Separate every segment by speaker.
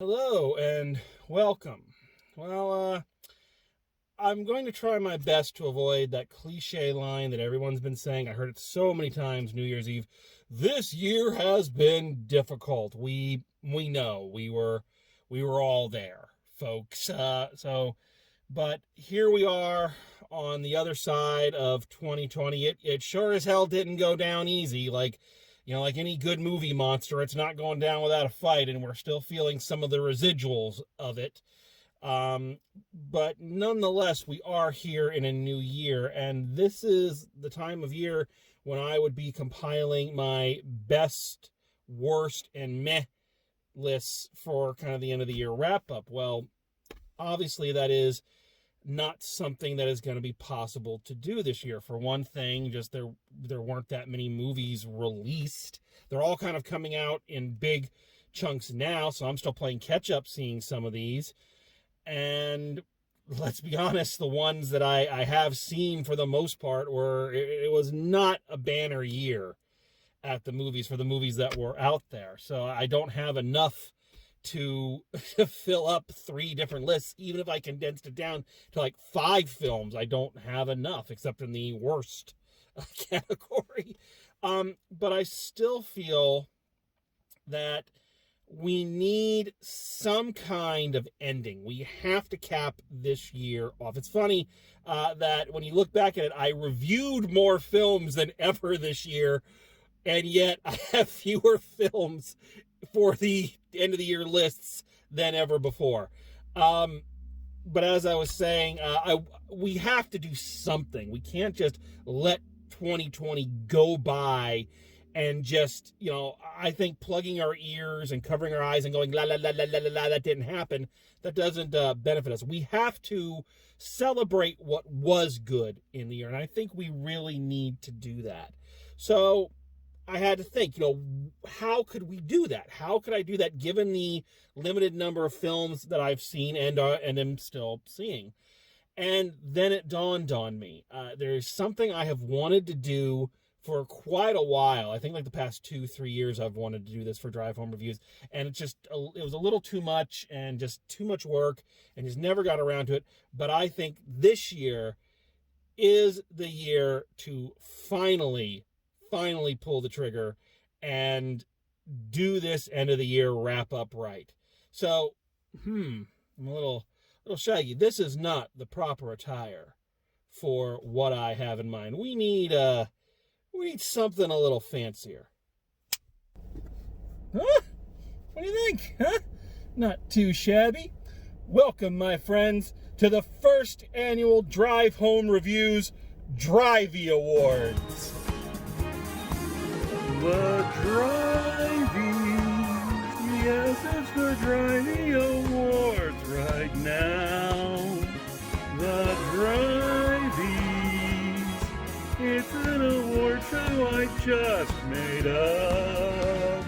Speaker 1: Hello and welcome. Well, I'm going to try my best to avoid that cliche line that everyone's been saying. I heard it so many times New Year's Eve. This year has been difficult. We know we were all there, folks. But here we are on the other side of 2020. It sure as hell didn't go down easy. Like any good movie monster, it's not going down without a fight, and we're still feeling some of the residuals of it. But nonetheless, we are here in a new year, and this is the time of year when I would be compiling my best, worst, and meh lists for kind of the end of the year wrap up. Well, obviously that is not something that is going to be possible to do this year. For one thing, just there weren't that many movies released. They're all kind of coming out in big chunks now, so I'm still playing catch up seeing some of these. And let's be honest, the ones that I have seen for the most part it was not a banner year at the movies for the movies that were out there. So I don't have enough to fill up 3 different lists. Even if I condensed it down to like 5 films, I don't have enough, except in the worst category. But I still feel that we need some kind of ending. We have to cap this year off. It's funny that when you look back at it, I reviewed more films than ever this year, and yet I have fewer films for the end of the year lists than ever before. But as I was saying, we have to do something. We can't just let 2020 go by and just, I think plugging our ears and covering our eyes and going, la, la, la, la, la, la, la, that didn't happen. That doesn't benefit us. We have to celebrate what was good in the year. And I think we really need to do that. So I had to think, how could we do that? How could I do that given the limited number of films that I've seen and am still seeing? And then it dawned on me. There is something I have wanted to do for quite a while. I think like the past 2-3 years I've wanted to do this for Drive Home Reviews. And it was a little too much and just too much work and just never got around to it. But I think this year is the year to finally pull the trigger and do this end of the year wrap up right. So, I'm a little shaggy. This is not the proper attire for what I have in mind. We need something a little fancier. Huh? What do you think? Huh? Not too shabby. Welcome, my friends, to the first annual Drive Home Reviews Drivie Awards. The Drivie, yes, it's the Drivie Awards right now. The Drivies, it's an award show I just made up.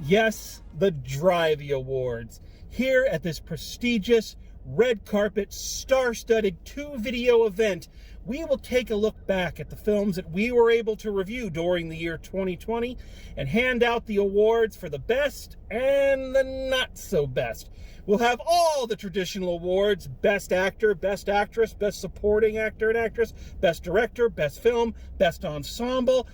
Speaker 1: Yes, the Drivie Awards, here at this prestigious red carpet, star-studded 2-video event. We will take a look back at the films that we were able to review during the year 2020 and hand out the awards for the best and the not-so-best. We'll have all the traditional awards: Best Actor, Best Actress, Best Supporting Actor and Actress, Best Director, Best Film, Best Ensemble.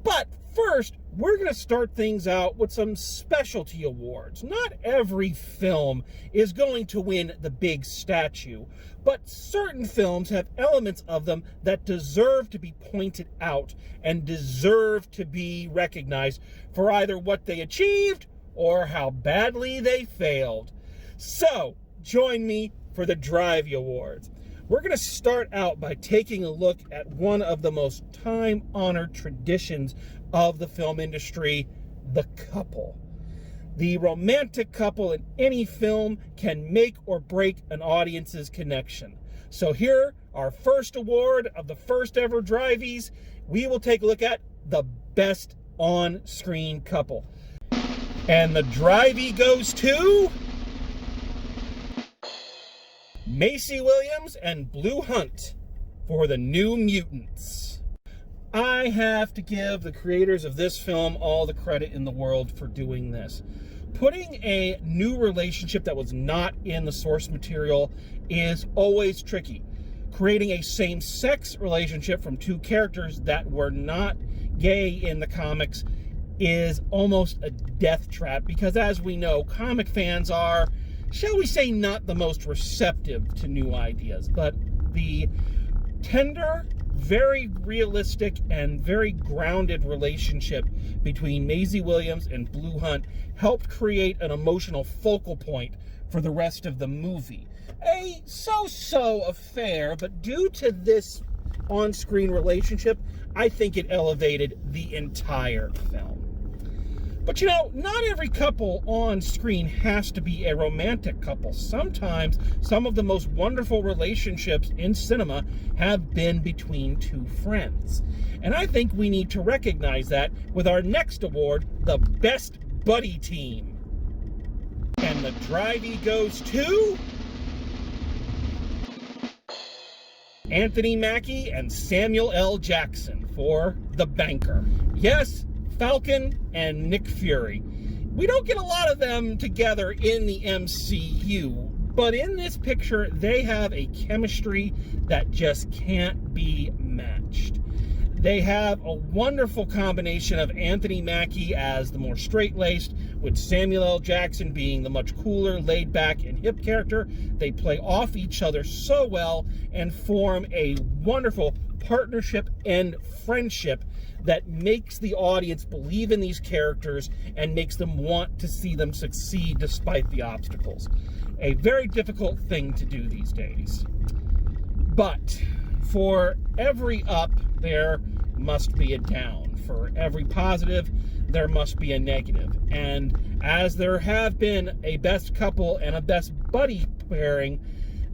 Speaker 1: But first, we're going to start things out with some specialty awards. Not every film is going to win the big statue, but certain films have elements of them that deserve to be pointed out and deserve to be recognized for either what they achieved or how badly they failed. So, join me for the Drivie Awards. We're going to start out by taking a look at one of the most time-honored traditions of the film industry, the couple. The romantic couple in any film can make or break an audience's connection. So here, our first award of the first ever Drivies, we will take a look at the best on-screen couple. And the Drivie goes to Macy Williams and Blue Hunt for The New Mutants. I have to give the creators of this film all the credit in the world for doing this. Putting a new relationship that was not in the source material is always tricky. Creating a same-sex relationship from two characters that were not gay in the comics is almost a death trap because, as we know, comic fans are, shall we say, not the most receptive to new ideas. But the tender, very realistic, and very grounded relationship between Maisie Williams and Blue Hunt helped create an emotional focal point for the rest of the movie. A so-so affair, but due to this on-screen relationship, I think it elevated the entire film. But you know, not every couple on screen has to be a romantic couple. Sometimes some of the most wonderful relationships in cinema have been between two friends. And I think we need to recognize that with our next award, the Best Buddy Team. And the Drivie goes to Anthony Mackie and Samuel L. Jackson for The Banker. Yes, Falcon and Nick Fury. We don't get a lot of them together in the MCU, but in this picture, they have a chemistry that just can't be matched. They have a wonderful combination of Anthony Mackie as the more straight-laced, with Samuel L. Jackson being the much cooler, laid-back, and hip character. They play off each other so well and form a wonderful partnership and friendship that makes the audience believe in these characters and makes them want to see them succeed despite the obstacles. A very difficult thing to do these days. But for every up, there must be a down. For every positive, there must be a negative. And as there have been a best couple and a best buddy pairing,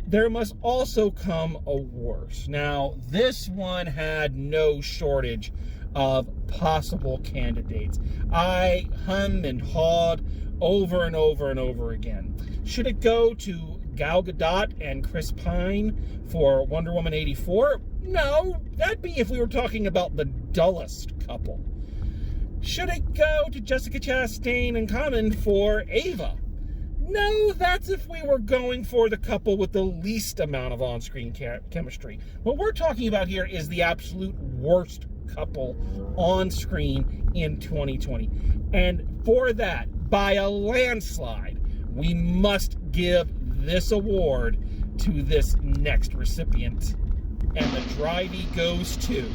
Speaker 1: there must also come a worse. Now, this one had no shortage of possible candidates. I hummed and hawed over and over and over again. Should it go to Gal Gadot and Chris Pine for Wonder Woman 84? No, that'd be if we were talking about the dullest couple. Should it go to Jessica Chastain and Common for Ava? No, that's if we were going for the couple with the least amount of on-screen chemistry. What we're talking about here is the absolute worst couple on screen in 2020. And for that, by a landslide, we must give this award to this next recipient. And the Drivie goes to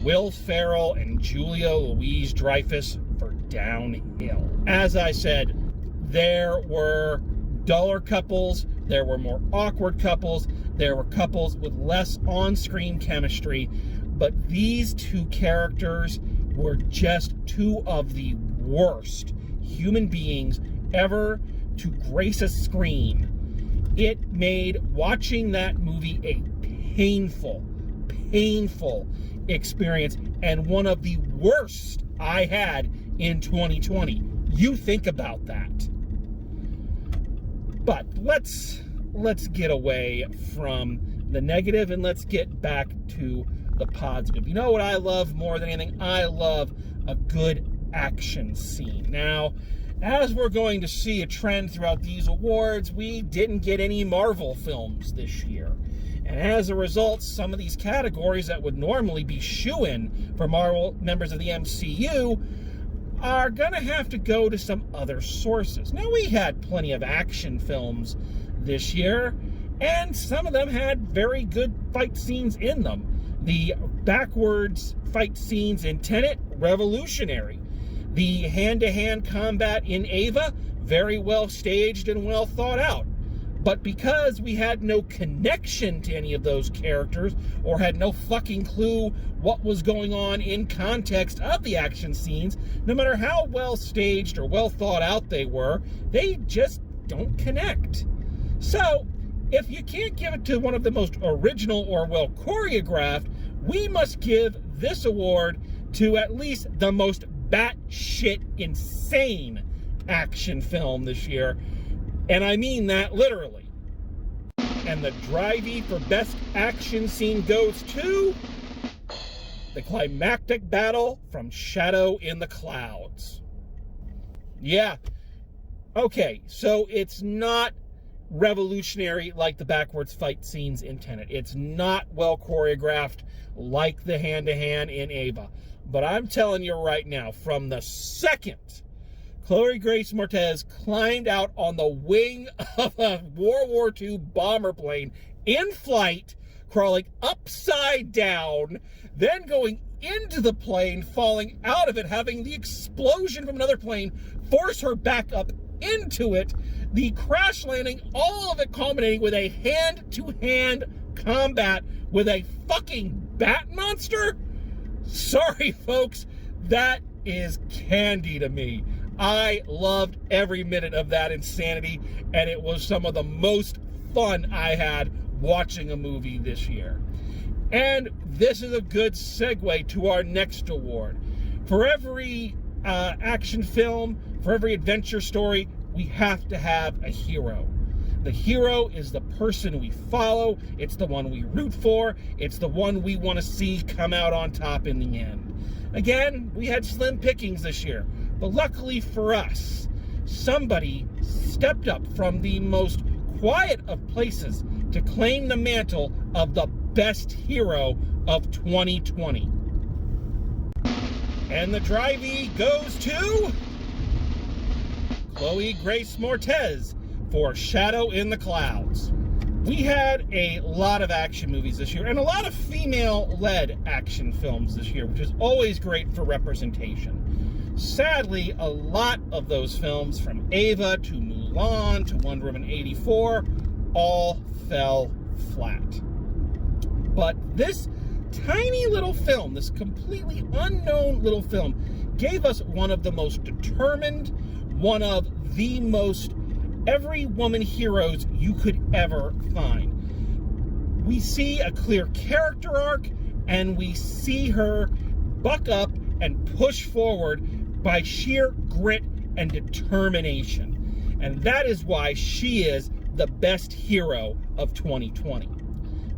Speaker 1: Will Ferrell and Julia Louis-Dreyfus for Downhill. As I said, there were duller couples, there were more awkward couples, there were couples with less on-screen chemistry, but these two characters were just two of the worst human beings ever to grace a screen. It made watching that movie a painful experience and one of the worst I had in 2020. You think about that. But let's get away from the negative and let's get back to the positive. You know what I love more than anything? I love a good action scene. Now, as we're going to see a trend throughout these awards, we didn't get any Marvel films this year. And as a result, some of these categories that would normally be shoo-in for Marvel members of the MCU are going to have to go to some other sources. Now, we had plenty of action films this year, and some of them had very good fight scenes in them. The backwards fight scenes in Tenet, revolutionary. The hand-to-hand combat in Ava, very well staged and well thought out. But because we had no connection to any of those characters or had no fucking clue what was going on in context of the action scenes, no matter how well staged or well thought out they were, they just don't connect. So, if you can't give it to one of the most original or well choreographed, we must give this award to at least the most batshit insane action film this year. And I mean that literally. And the Drivie for best action scene goes to the climactic battle from Shadow in the Clouds. Yeah. Okay, so it's not revolutionary like the backwards fight scenes in Tenet. It's not well choreographed like the hand-to-hand in Ava. But I'm telling you right now, from the second Chloe Grace Moretz climbed out on the wing of a World War II bomber plane in flight, crawling upside down, then going into the plane, falling out of it, having the explosion from another plane force her back up into it, the crash landing, all of it culminating with a hand-to-hand combat with a fucking bat monster? Sorry, folks, that is candy to me. I loved every minute of that insanity, and it was some of the most fun I had watching a movie this year. And this is a good segue to our next award. For every action film, for every adventure story, we have to have a hero. The hero is the person we follow. It's the one we root for. It's the one we want to see come out on top in the end. Again, we had slim pickings this year, but luckily for us, somebody stepped up from the most quiet of places to claim the mantle of the best hero of 2020. And the Drivie goes to Chloe Grace Moretz for Shadow in the Clouds. We had a lot of action movies this year, and a lot of female-led action films this year, which is always great for representation. Sadly, a lot of those films, from Ava to Mulan to Wonder Woman 84, all fell flat. But this tiny little film, this completely unknown little film, gave us one of the most determined, one of the most every woman heroes you could ever find. We see a clear character arc, and we see her buck up and push forward by sheer grit and determination. And that is why she is the best hero of 2020.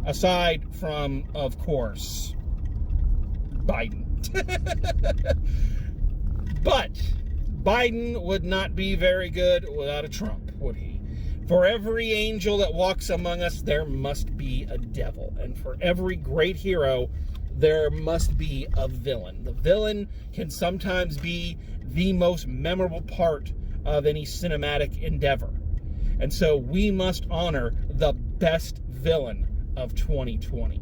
Speaker 1: Aside from, of course, Biden. But Biden would not be very good without a Trump, would he? For every angel that walks among us, there must be a devil. And for every great hero, there must be a villain. The villain can sometimes be the most memorable part of any cinematic endeavor. And so we must honor the best villain of 2020.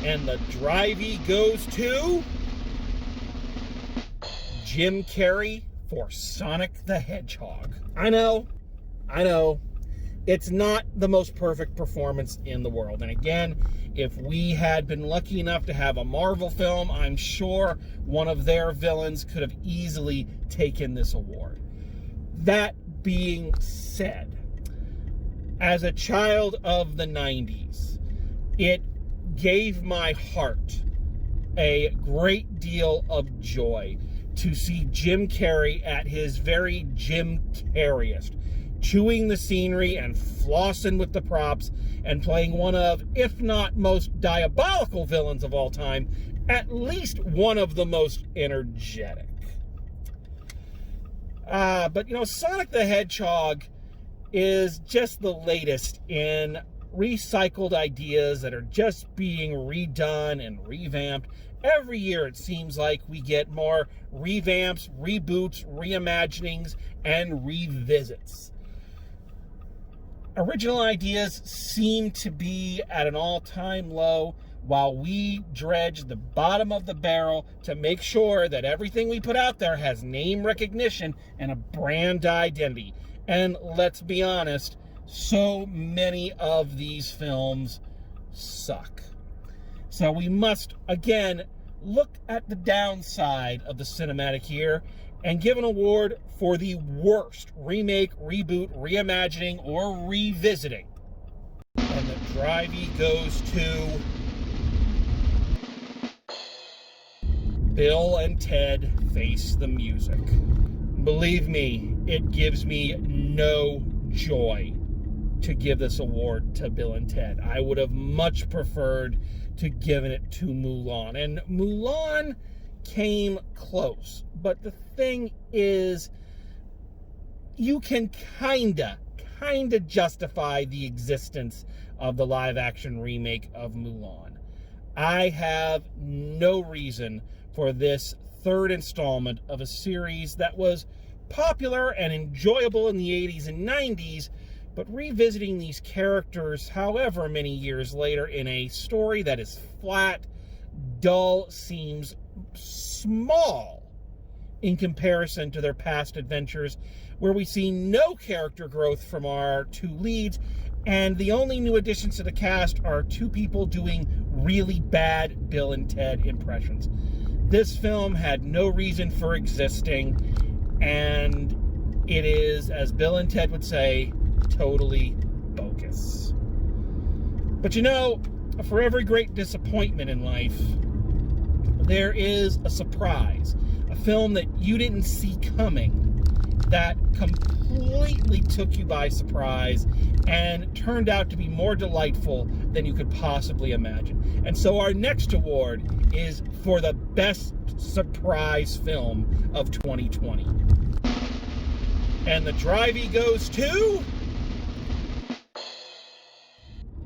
Speaker 1: And the Drivie goes to Jim Carrey for Sonic the Hedgehog. I know. It's not the most perfect performance in the world. And again, if we had been lucky enough to have a Marvel film, I'm sure one of their villains could have easily taken this award. That being said, as a child of the 90s, it gave my heart a great deal of joy to see Jim Carrey at his very Jim Carreyest, chewing the scenery and flossing with the props and playing one of, if not most diabolical villains of all time, at least one of the most energetic. But, Sonic the Hedgehog is just the latest in recycled ideas that are just being redone and revamped. Every year it seems like we get more revamps, reboots, reimaginings, and revisits. Original ideas seem to be at an all-time low, while we dredge the bottom of the barrel to make sure that everything we put out there has name recognition and a brand identity. And let's be honest, so many of these films suck. So we must, again, look at the downside of the cinematic year and give an award for the worst remake, reboot, reimagining, or revisiting. And the Drivie goes to Bill and Ted Face the Music. Believe me, it gives me no joy to give this award to Bill and Ted. I would have much preferred to give it to Mulan. And Mulan came close. But the thing is, you can kinda justify the existence of the live-action remake of Mulan. I have no reason for this third installment of a series that was popular and enjoyable in the 80s and 90s, but revisiting these characters however many years later in a story that is flat, dull, seems small in comparison to their past adventures, where we see no character growth from our two leads, and the only new additions to the cast are two people doing really bad Bill and Ted impressions. This film had no reason for existing, and it is, as Bill and Ted would say, totally bogus. But you know, for every great disappointment in life, there is a surprise. A film that you didn't see coming, that completely took you by surprise and turned out to be more delightful than you could possibly imagine. And so our next award is for the best surprise film of 2020. And the Drivie goes to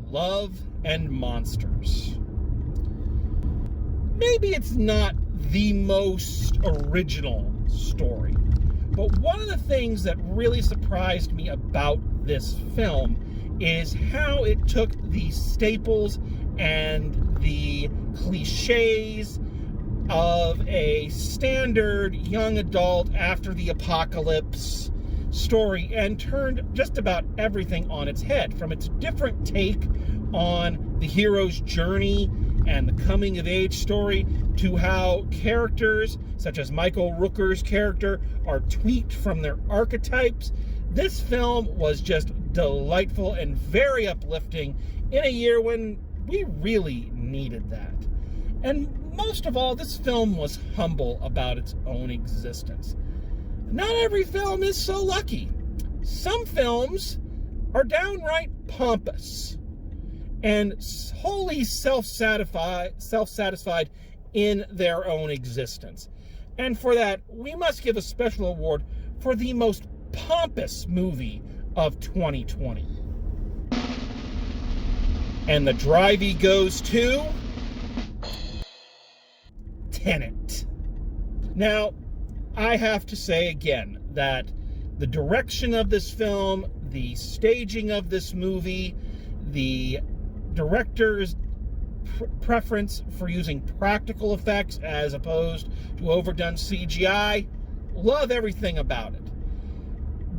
Speaker 1: Love and Monsters. Maybe it's not the most original story, but one of the things that really surprised me about this film is how it took the staples and the cliches of a standard young adult after the apocalypse story and turned just about everything on its head, from its different take on the hero's journey and the coming of age story to how characters such as Michael Rooker's character are tweaked from their archetypes. This film was just delightful and very uplifting in a year when we really needed that. And most of all, this film was humble about its own existence. Not every film is so lucky. Some films are downright pompous and wholly self-satisfied in their own existence. And for that, we must give a special award for the most pompous movie of 2020. And the Drivie goes to Tenet. Now, I have to say again that the direction of this film, the staging of this movie, the director's preference for using practical effects as opposed to overdone CGI, love everything about it.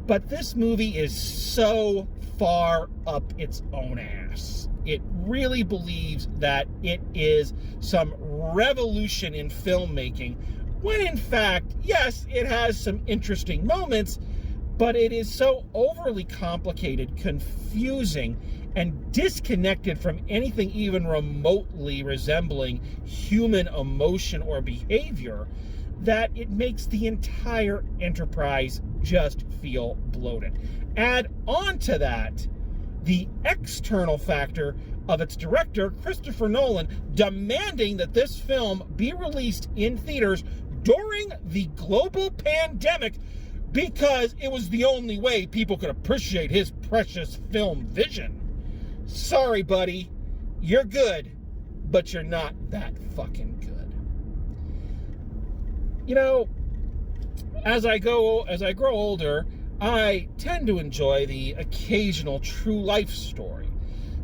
Speaker 1: But this movie is so far up its own ass. It really believes that it is some revolution in filmmaking, when in fact, yes, it has some interesting moments, but it is so overly complicated, confusing, and disconnected from anything even remotely resembling human emotion or behavior that it makes the entire enterprise just feel bloated. Add on to that the external factor of its director, Christopher Nolan, demanding that this film be released in theaters during the global pandemic because it was the only way people could appreciate his precious film vision. Sorry, buddy. You're good, but you're not that fucking good. You know, as I grow older, I tend to enjoy the occasional true life story,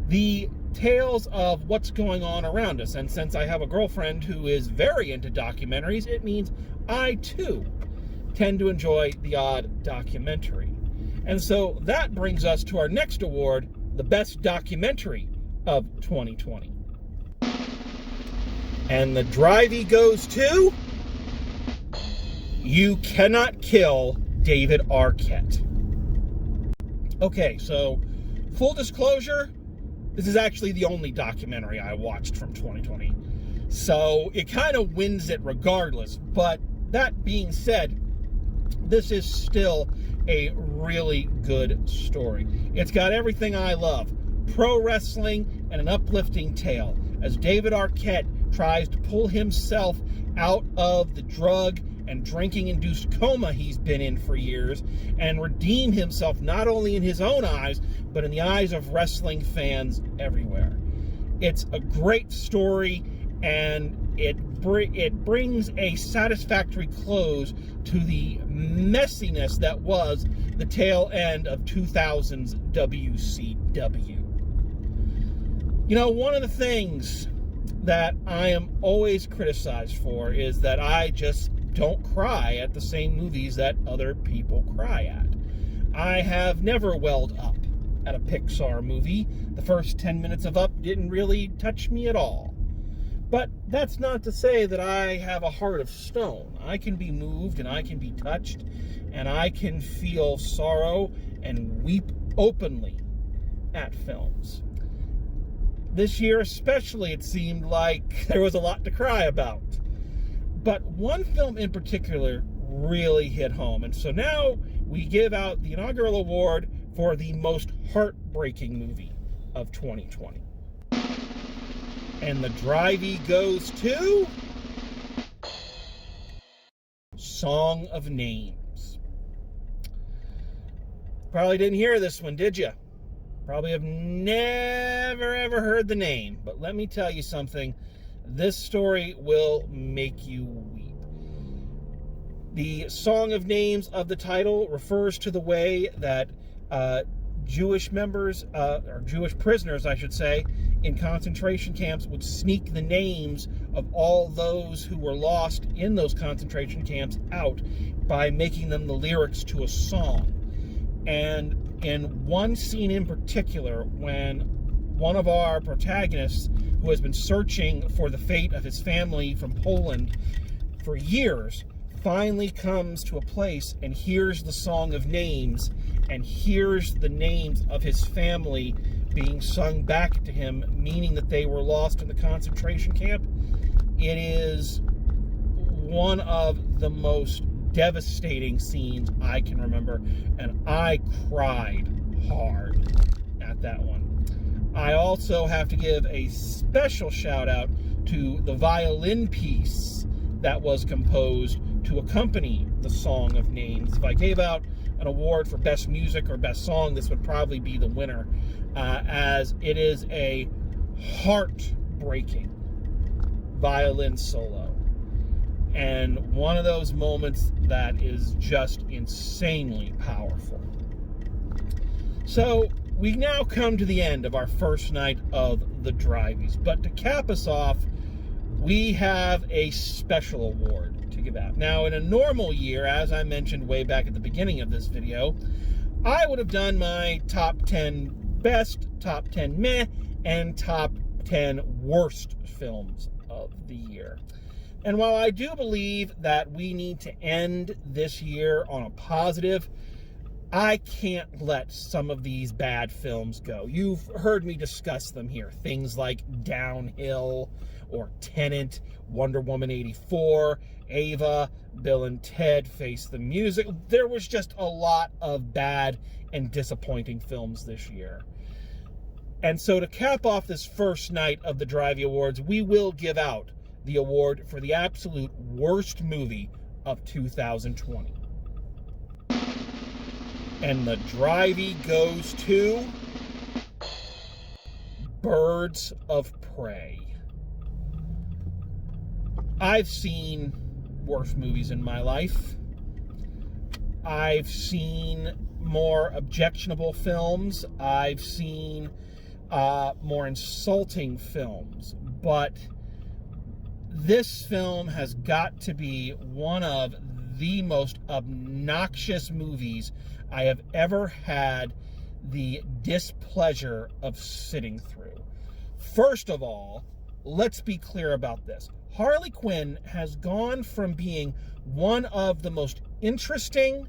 Speaker 1: the tales of what's going on around us. And since I have a girlfriend who is very into documentaries, it means I too tend to enjoy the odd documentary. And so that brings us to our next award, the best documentary of 2020. And the Drivie goes to You Cannot Kill David Arquette. Okay, so full disclosure, this is actually the only documentary I watched from 2020. So it kind of wins it regardless. But that being said, this is still a really good story. It's got everything I love: pro wrestling and an uplifting tale, as David Arquette tries to pull himself out of the drug and drinking-induced coma he's been in for years and redeem himself not only in his own eyes, but in the eyes of wrestling fans everywhere. It's a great story, and it brings a satisfactory close to the messiness that was the tail end of 2000's WCW. You know, one of the things that I am always criticized for is that I just don't cry at the same movies that other people cry at. I have never welled up at a Pixar movie. The first 10 minutes of Up didn't really touch me at all. But that's not to say that I have a heart of stone. I can be moved and I can be touched, and I can feel sorrow and weep openly at films. This year especially, it seemed like there was a lot to cry about. But one film in particular really hit home. And so now we give out the inaugural award for the most heartbreaking movie of 2020. And the Drivie goes to Song of Names. Probably didn't hear this one, did you? Probably have never ever heard the name. But let me tell you something. This story will make you weep. The Song of Names of the title refers to the way that Jewish members, or Jewish prisoners, I should say, in concentration camps would sneak the names of all those who were lost in those concentration camps out by making them the lyrics to a song. And in one scene in particular, when one of our protagonists, who has been searching for the fate of his family from Poland for years, finally comes to a place and hears the Song of Names and hears the names of his family being sung back to him, meaning that they were lost in the concentration camp. It is one of the most devastating scenes I can remember, and I cried hard at that one. I also have to give a special shout out to the violin piece that was composed to accompany the Song of Names. If I gave out an award for best music or best song, this would probably be the winner, as it is a heartbreaking violin solo, and one of those moments that is just insanely powerful. So we now come to the end of our first night of the Drivies, but to cap us off, we have a special award to give out. Now, in a normal year, as I mentioned way back at the beginning of this video, I would have done my top 10 best, top 10 meh, and top 10 worst films of the year. And while I do believe that we need to end this year on a positive, I can't let some of these bad films go. You've heard me discuss them here. Things like Downhill, or Tenet, Wonder Woman 84, Ava, Bill and Ted Face the Music. There was just a lot of bad and disappointing films this year. And so to cap off this first night of the Drivie Awards, we will give out the award for the absolute worst movie of 2020. And the Drivie goes to Birds of Prey. I've seen worse movies in my life. I've seen more objectionable films. I've seen more insulting films. But this film has got to be one of the most obnoxious movies I have ever had the displeasure of sitting through. First of all, let's be clear about this. Harley Quinn has gone from being one of the most interesting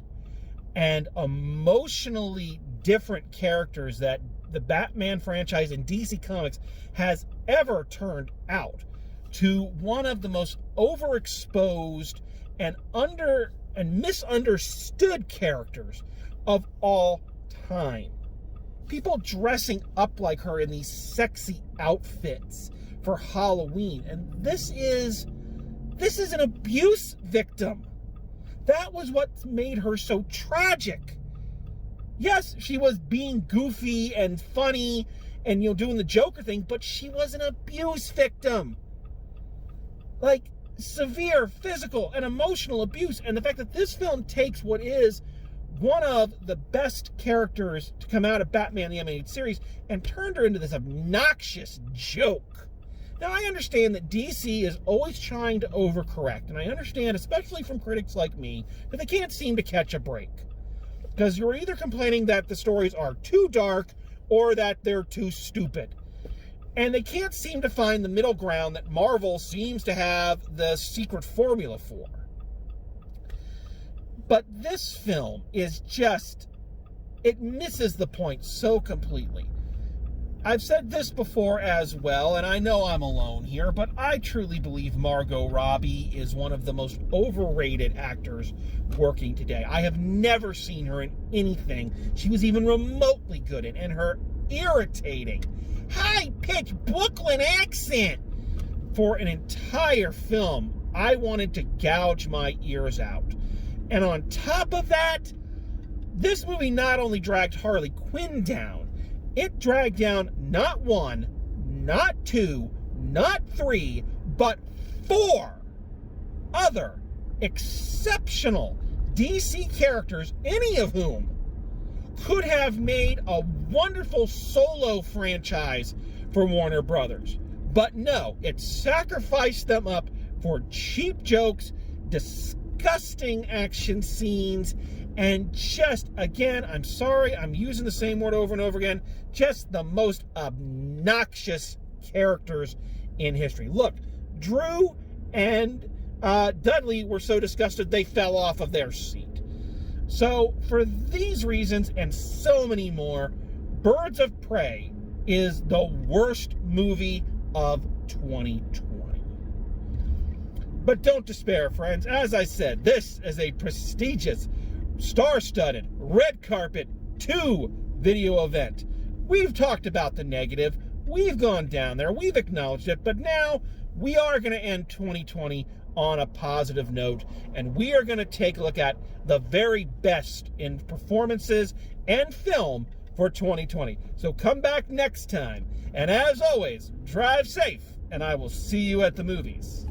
Speaker 1: and emotionally different characters that the Batman franchise in DC Comics has ever turned out to one of the most overexposed and and misunderstood characters of all time. People dressing up like her in these sexy outfits for Halloween. And this is an abuse victim. That was what made her so tragic. Yes, she was being goofy and funny and, doing the Joker thing, but she was an abuse victim. Like, severe physical and emotional abuse. And the fact that this film takes what is one of the best characters to come out of Batman the Animated Series and turned her into this obnoxious joke. Now, I understand that DC is always trying to overcorrect, and I understand, especially from critics like me, that they can't seem to catch a break. Because you're either complaining that the stories are too dark or that they're too stupid. And they can't seem to find the middle ground that Marvel seems to have the secret formula for. But this film is just, it misses the point so completely. I've said this before as well, and I know I'm alone here, but I truly believe Margot Robbie is one of the most overrated actors working today. I have never seen her in anything she was even remotely good in, and her irritating, high-pitched Brooklyn accent for an entire film, I wanted to gouge my ears out. And on top of that, this movie not only dragged Harley Quinn down, it dragged down not one, not two, not three, but 4 other exceptional DC characters, any of whom could have made a wonderful solo franchise for Warner Brothers. But no, it sacrificed them up for cheap jokes, disgusting action scenes, and just, again, I'm sorry, I'm using the same word over and over again, just the most obnoxious characters in history. Look, Drew and Dudley were so disgusted they fell off of their seat. So, for these reasons and so many more, Birds of Prey is the worst movie of 2020. But don't despair, friends. As I said, this is a prestigious, star-studded, red carpet 2 video event. We've talked about the negative. We've gone down there. We've acknowledged it. But now we are going to end 2020 on a positive note, and we are going to take a look at the very best in performances and film for 2020. So come back next time, and as always, drive safe, and I will see you at the movies.